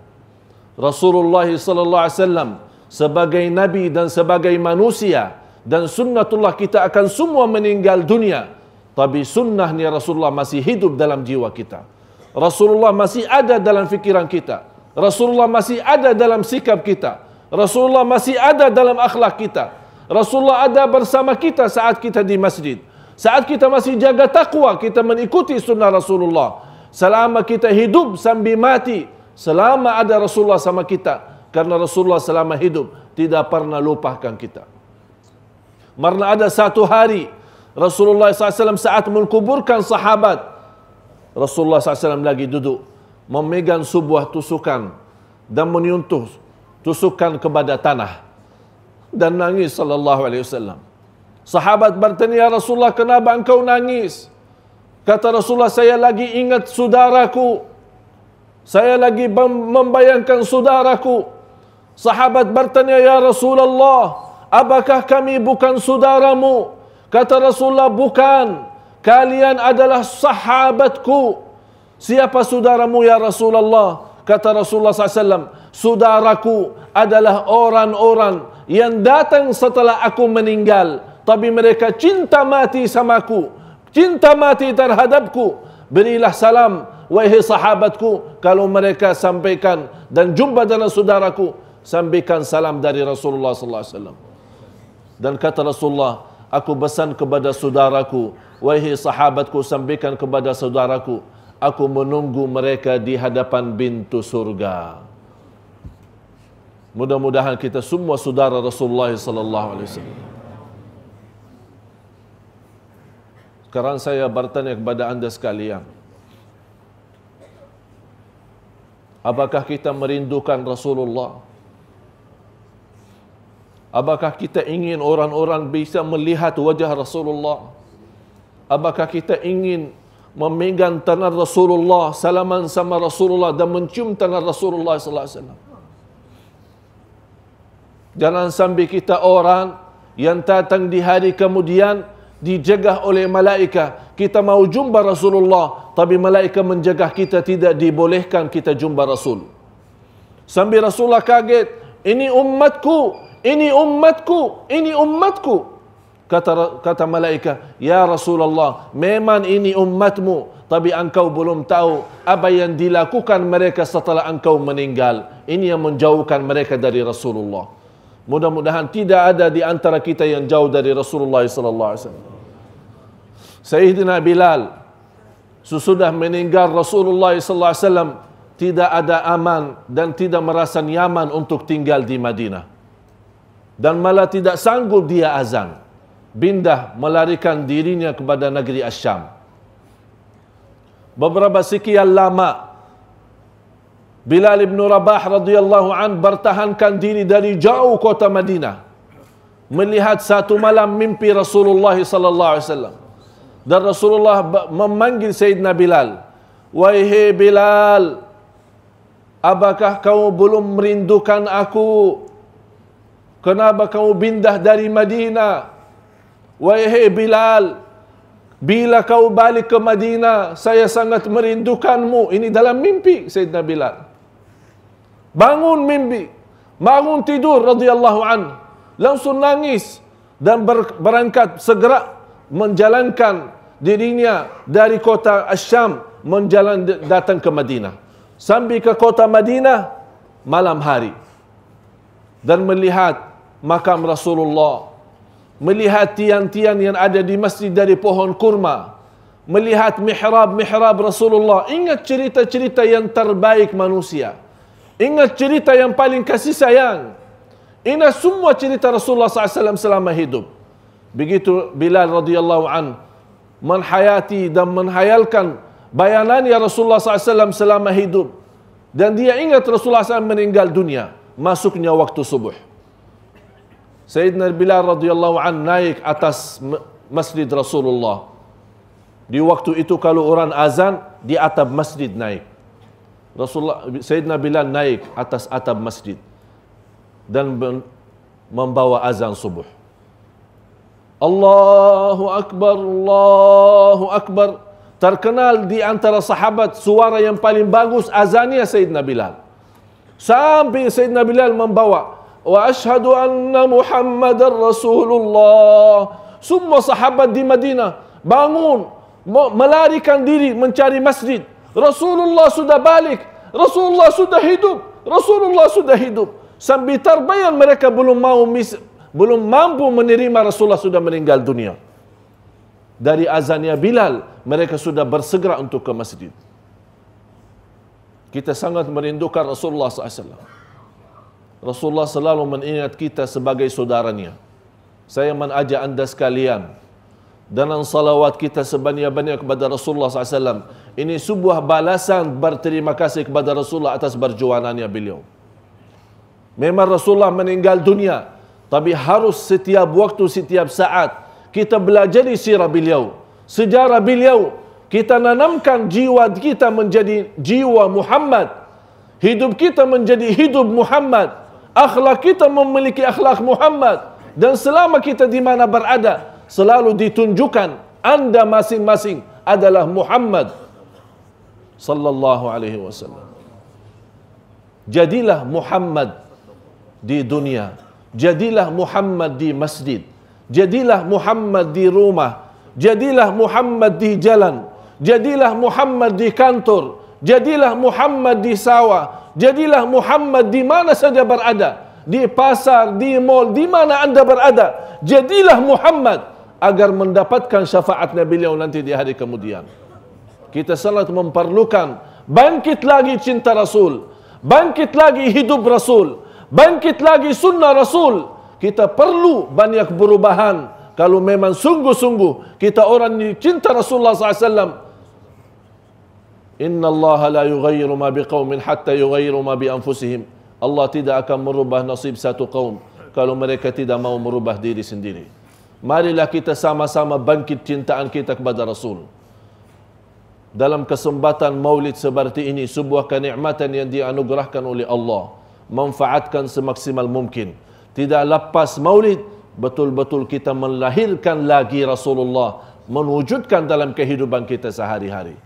Rasulullah SAW sebagai Nabi dan sebagai manusia, dan sunnatullah kita akan semua meninggal dunia, tapi sunnahnya Rasulullah masih hidup dalam jiwa kita. Rasulullah masih ada dalam fikiran kita. Rasulullah masih ada dalam sikap kita. Rasulullah masih ada dalam akhlak kita. Rasulullah ada bersama kita saat kita di masjid. Saat kita masih jaga takwa, kita mengikuti sunnah Rasulullah. Selama kita hidup sambil mati, selama ada Rasulullah sama kita. Karena Rasulullah selama hidup tidak pernah lupakan kita. Karena ada satu hari Rasulullah SAW saat menkuburkan sahabat, Rasulullah SAW lagi duduk memegang sebuah tusukan dan menyentuh tusukan kepada tanah dan nangis sallallahu alaihi wasallam. Sahabat bertanya, "Ya Rasulullah, kenapa engkau nangis?" Kata Rasulullah, "Saya lagi ingat saudaraku. Saya lagi membayangkan saudaraku." Sahabat bertanya, "Ya Rasulullah, apakah kami bukan saudaramu?" Kata Rasulullah, "Bukan. Kalian adalah sahabatku." "Siapa saudaramu ya Rasulullah?" Kata Rasulullah SAW, "Saudaraku adalah orang-orang yang datang setelah aku meninggal, tapi mereka cinta mati sama aku. cinta mati terhadapku. Berilah salam, wahai sahabatku, kalau mereka sampaikan dan jumpa dengan saudaraku, sampaikan salam dari Rasulullah sallallahu alaihi wasallam. Dan kata Rasulullah, aku pesan kepada saudaraku, wahai sahabatku, sampaikan kepada saudaraku, aku menunggu mereka di hadapan pintu surga. Mudah-mudahan kita semua saudara Rasulullah sallallahu alaihi wasallam. Sekarang saya bertanya kepada anda sekalian, apakah kita merindukan Rasulullah? Apakah kita ingin orang-orang bisa melihat wajah Rasulullah? Apakah kita ingin memegang tangan Rasulullah, salaman sama Rasulullah dan mencium tangan Rasulullah sallallahu alaihi wasallam? Jangan sampai kita orang yang datang di hari kemudian dijegah oleh malaikat. Kita mau jumpa Rasulullah, tapi malaikat menjegah kita, tidak dibolehkan kita jumpa Rasul. Sampai Rasulullah kaget, ini umatku, ini umatku, ini umatku. Kata malaikat, ya Rasulullah, memang ini umatmu, tapi engkau belum tahu apa yang dilakukan mereka setelah engkau meninggal. Ini yang menjauhkan mereka dari Rasulullah. Mudah-mudahan tidak ada di antara kita yang jauh dari Rasulullah sallallahu alaihi wasallam. Sayyidina Bilal sesudah meninggal Rasulullah sallallahu alaihi wasallam tidak ada aman dan tidak merasa nyaman untuk tinggal di Madinah. Dan malah tidak sanggup dia azan. Pindah melarikan dirinya kepada negeri Asyam. Beberapa sekian lama Bilal ibn Rabah radhiyallahu an bertahankan diri dari jauh kota Madinah, melihat satu malam mimpi Rasulullah sallallahu alaihi wasallam. Dan Rasulullah memanggil Sayyidina Bilal, wahai Bilal, apakah kau belum merindukan aku? Kenapa kau pindah dari Madinah? Wahai Bilal, bila kau balik ke Madinah, saya sangat merindukanmu. Ini dalam mimpi Sayyidina Bilal. Bangun mimpi, bangun tidur radhiyallahu an, langsung nangis dan berangkat segera menjalankan dirinya dari kota Asyam datang ke Madinah. Sampai ke kota Madinah malam hari dan melihat makam Rasulullah, melihat tiang-tiang yang ada di masjid dari pohon kurma, melihat mihrab Rasulullah. Ingat cerita-cerita yang terbaik manusia, ingat cerita yang paling kasih sayang, ingat semua cerita Rasulullah SAW selama hidup. Begitu Bilal radhiyallahu an menghayati dan menghayalkan bayanannya Rasulullah SAW selama hidup, dan dia ingat Rasulullah SAW meninggal dunia. Masuknya waktu subuh, Sayyidina Bilal radhiyallahu an naik atas masjid Rasulullah. Di waktu itu kalau orang azan di atap masjid naik, Sayyidina Bilal naik atas atap masjid dan membawa azan subuh. Allahu Akbar, Allahu Akbar. Terkenal di antara sahabat suara yang paling bagus azannya Sayyidina Bilal. Sampai Sayyidina Bilal membawa wa ashhadu anna Muhammadar Rasulullah. Semua sahabat di Madinah bangun, melarikan diri mencari masjid. Rasulullah sudah balik, Rasulullah sudah hidup, Rasulullah sudah hidup. Sampai terbayang mereka belum mampu menerima Rasulullah sudah meninggal dunia. Dari azannya Bilal, mereka sudah bersegera untuk ke masjid. Kita sangat merindukan Rasulullah SAW. Rasulullah selalu mengingat kita sebagai saudaranya. Saya mengajak anda sekalian, dengan salawat kita sebanyak-banyak kepada Rasulullah SAW. Ini sebuah balasan berterima kasih kepada Rasulullah atas perjuangannya beliau. Memang Rasulullah meninggal dunia, tapi harus setiap waktu, setiap saat kita belajar sirah beliau, sejarah beliau. Kita nanamkan jiwa kita menjadi jiwa Muhammad, hidup kita menjadi hidup Muhammad, akhlak kita memiliki akhlak Muhammad. Dan selama kita di mana berada, selalu ditunjukkan anda masing-masing adalah Muhammad sallallahu alaihi wasallam. Jadilah Muhammad di dunia, jadilah Muhammad di masjid, jadilah Muhammad di rumah, Jadilah Muhammad di jalan, jadilah Muhammad di kantor, jadilah Muhammad di sawah, jadilah Muhammad di mana saja berada, di pasar, di mall, di mana anda berada. Jadilah Muhammad agar mendapatkan syafaatnya beliau nanti di hari kemudian. Kita sangat memerlukan bangkit lagi cinta Rasul, bangkit lagi hidup Rasul, bangkit lagi sunnah Rasul. Kita perlu banyak perubahan kalau memang sungguh-sungguh kita orang yang cinta Rasulullah SAW. Inna Allah la yughayyiru ma biqaumin hatta yughayyiru ma bi anfusihim. Allah tidak akan merubah nasib satu kaum kalau mereka tidak mau merubah diri sendiri. Marilah kita sama-sama bangkit cintaan kita kepada Rasul. Dalam kesempatan maulid seperti ini, sebuah kenikmatan yang dianugerahkan oleh Allah. Manfaatkan semaksimal mungkin. Tidak lepas maulid, betul-betul kita melahirkan lagi Rasulullah, mewujudkan dalam kehidupan kita sehari-hari.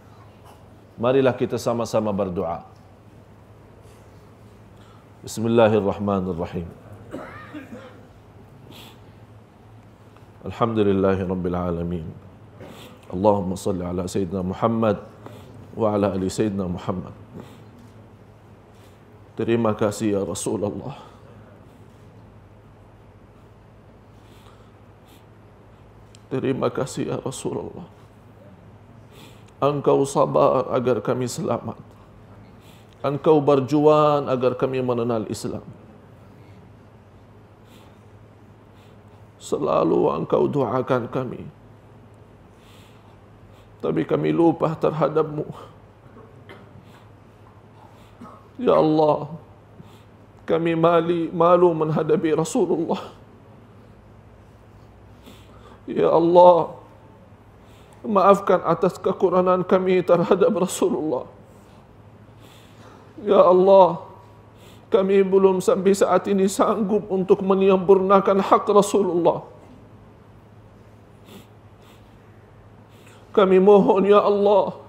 Marilah kita sama-sama berdoa. Bismillahirrahmanirrahim. Alhamdulillahi Rabbil Alamin. Allahumma salli ala Sayyidina Muhammad wa ala ali Sayyidina Muhammad. Terima kasih ya Rasulullah. Terima kasih ya Rasulullah. Engkau sabar agar kami selamat. Engkau berjuang agar kami mengenal Islam. Selalu engkau doakan kami, tapi kami lupa terhadap-Mu. Ya Allah, kami malu menghadapi Rasulullah. Ya Allah, maafkan atas kekurangan kami terhadap Rasulullah. Ya Allah, kami belum sampai saat ini sanggup untuk menyempurnakan hak Rasulullah. Kami mohon ya Allah,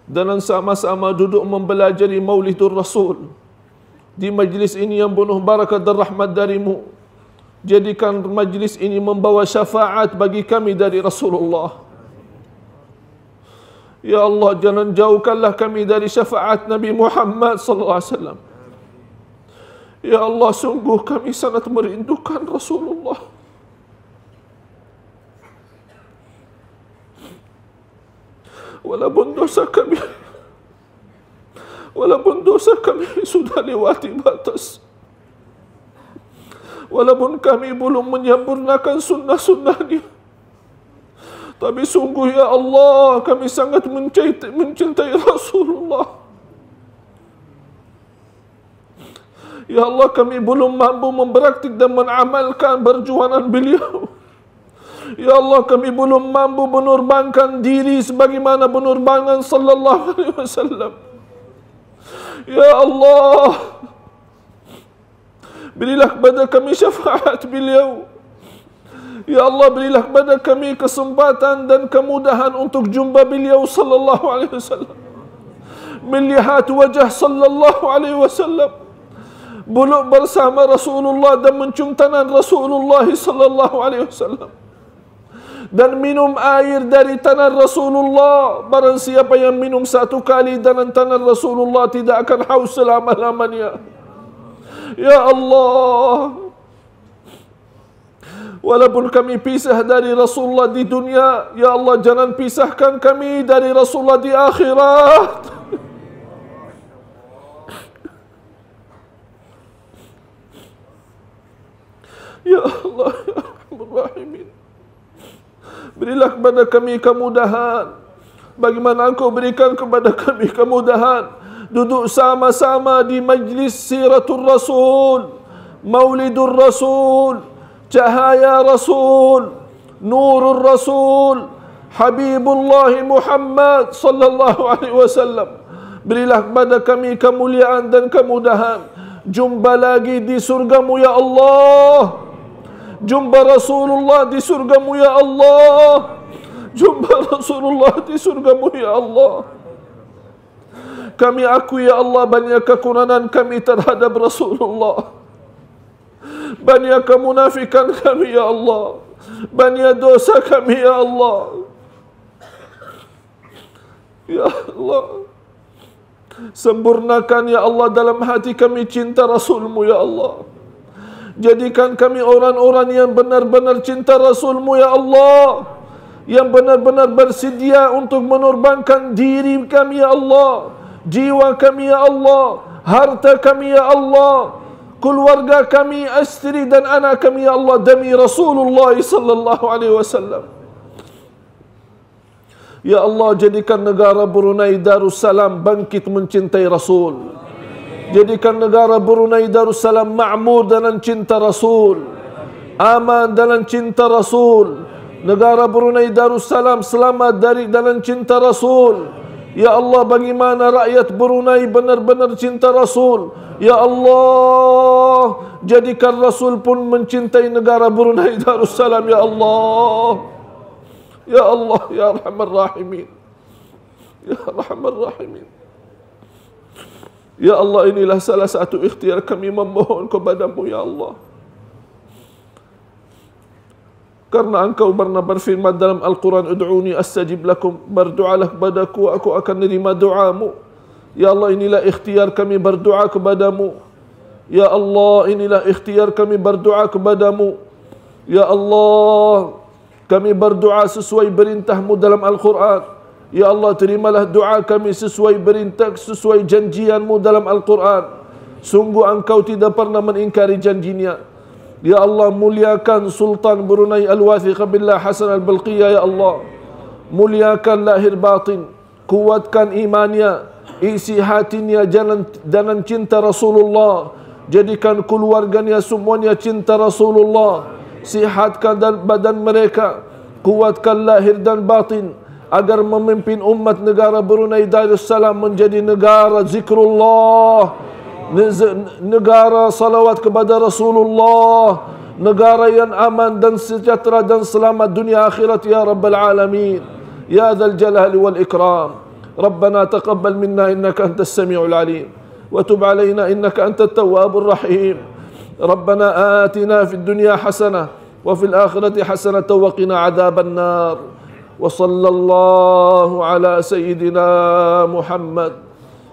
dan sama-sama duduk mempelajari Maulidur Rasul di majlis ini yang penuh barakat dan rahmat dari-Mu. Jadikan majlis ini membawa syafaat bagi kami dari Rasulullah. Ya Allah, jangan jauhkanlah kami dari syafaat Nabi Muhammad sallallahu alaihi wasallam. Ya Allah, sungguh kami sangat merindukan Rasulullah. Walaupun dosa kami sudah lewati batas, walaupun kami belum menyempurnakan sunnah-sunnahnya, tapi sungguh ya Allah, kami sangat mencintai Rasulullah. Ya Allah, kami belum mampu mempraktik dan mengamalkan perjuangan beliau. Ya Allah, kami belum mampu menerbangkan diri sebagaimana penerbangan sallallahu alaihi wasallam. Ya Allah, berilah kepada kami syafaat beliau. Ya Allah, berilah kepada kami kesempatan dan kemudahan untuk jumpa beliau sallallahu alaihi wasallam, melihat wajah sallallahu alaihi wasallam, buluk bersama Rasulullah dan mencium tangan Rasulullah sallallahu alaihi wasallam, dan minum air dari tangan Rasulullah. Barang siapa yang minum satu kali dari tangan Rasulullah tidak akan haus selama-lamanya. Ya Allah, walaupun kami pisah dari Rasulullah di dunia, ya Allah, jangan pisahkan kami dari Rasulullah di akhirat. Ya Allah, ya Rahman Rahimin, berilah kepada kami kemudahan bagaimana Engkau berikan kepada kami kemudahan duduk sama-sama di majlis Siratul Rasul, Maulidur Rasul, Cahaya Rasul, Nurul Rasul, Habibullah Muhammad sallallahu alaihi wasallam. Berilah kepada kami kemuliaan dan kemudahan. Jumpa lagi di surga-Mu ya Allah. Jumpa Rasulullah di surga-Mu ya Allah. Jumpa Rasulullah di surga-Mu ya Allah. Kami akui ya Allah banyak kekurangan kami terhadap Rasulullah, banyak kemunafikan kami ya Allah. banyak dosa kami ya Allah. Ya Allah, sempurnakan ya Allah dalam hati kami cinta Rasul-Mu ya Allah. Jadikan kami orang-orang yang benar-benar cinta Rasul-Mu ya Allah, yang benar-benar bersedia untuk mengorbankan diri kami ya Allah, jiwa kami ya Allah, harta kami ya Allah, keluarga kami, istri dan anak kami ya Allah, demi Rasulullah sallallahu alaihi wasallam. Ya Allah, jadikan negara Brunei Darussalam bangkit mencintai Rasul. Jadikan negara Brunei Darussalam ma'mur dalam cinta Rasul, aman dalam cinta Rasul. Negara Brunei Darussalam selamat dari dalam cinta Rasul. Ya Allah, bagaimana rakyat Brunei benar-benar cinta Rasul. Ya Allah, jadikan Rasul pun mencintai negara Brunei Darussalam ya Allah. Ya Allah, ya Arhamar Rahimin, ya Arhamar Rahimin. Ya Allah, inilah salah satu ikhtiar kami memohon kepada-Mu ya Allah. Karena Engkau pernah berfirman dalam Al-Quran, Ud'uni astajib lakum, berdoalah kepadaku, aku akan nerima doamu. Ya Allah, inilah ikhtiar kami berdoa kepadamu. Ya Allah, inilah ikhtiar kami berdoa kepadamu. Ya Allah, kami berdoa sesuai perintah-Mu dalam Al-Quran. Ya Allah, terimalah doa kami sesuai perintah, sesuai janjian-Mu dalam Al-Quran. Sungguh Engkau tidak pernah mengingkari janjinya. Ya Allah, muliakan Sultan Brunei Al-Wathiq Billah Hasan Al-Balqiyah ya Allah. Muliakan lahir batin, kuatkan imannya, isi hatinya dalam cinta Rasulullah. Jadikan keluarganya semuanya cinta Rasulullah. Sihatkan badan mereka, kuatkan lahir dan batin, agar memimpin umat negara Brunei Darussalam menjadi negara zikrullah, negara salawat kepada Rasulullah, negara yang aman dan sejahtera dan selamat dunia akhirat ya Rabbal Alamin, ya Dzal Jalali wal Ikram. Rabbana taqabbal minna innaka antas sami'ul alim wa tub alaina innaka antat tawwabur rahim. Rabbana atina fid dunya hasanah wa fil akhirati hasanah wa qina adzaban nar. Wa sallallahu ala sayyidina Muhammad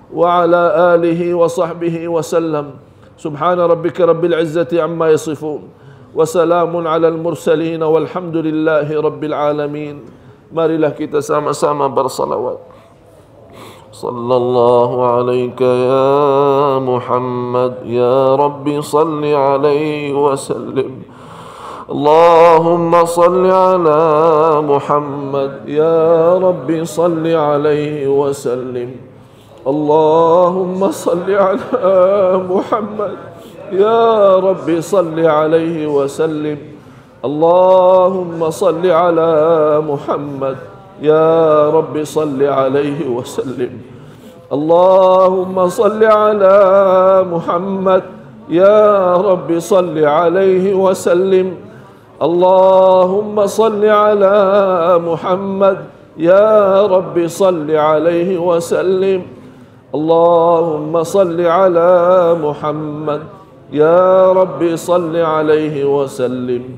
wa ala alihi wa sahbihi wa sallam. Subhana rabbika rabbil izzati amma yasifun wa salamun ala al mursalin walhamdulillahi rabbil alamin. Marilah kita sama-sama bersalawat. Sallallahu alayka ya Muhammad, ya Rabbi salli alaihi wa sallim. Allahumma salli ala Muhammad, ya Rabbi salli alaihi wa sallim. Allahumma salli ala Muhammad, ya Rabbi salli alaihi wa sallim. Allahumma salli ala Muhammad, ya Rabbi salli alaihi wa sallim. Allahumma salli ala Muhammad, ya Rabbi salli alaihi wa sallim. Allahumma salli ala Muhammad, ya Rabbi salli alaihi wa sallim. Allahumma salli ala Muhammad, ya Rabbi salli alaihi wa sallim.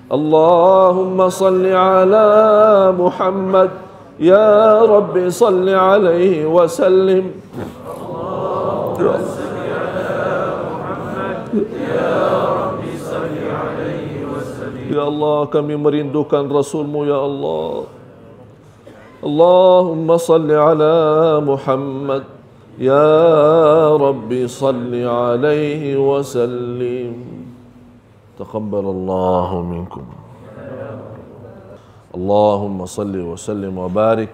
Allahumma salli ala Muhammad, ya Rabbi salli alaihi wa sallim. Ya Allah, kami merindukan Rasul-Mu ya Allah. Allahumma salli ala Muhammad, ya Rabbi salli alaihi wa sallim. Taqabbalallahu minkum. Allahumma salli wa sallim wa barik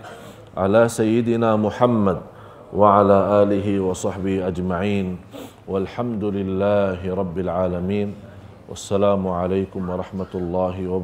ala sayyidina Muhammad wa ala alihi wa sahbihi ajma'in. Walhamdulillahi rabbil alamin. Wassalamu alaikum warahmatullahi wabarakatuh.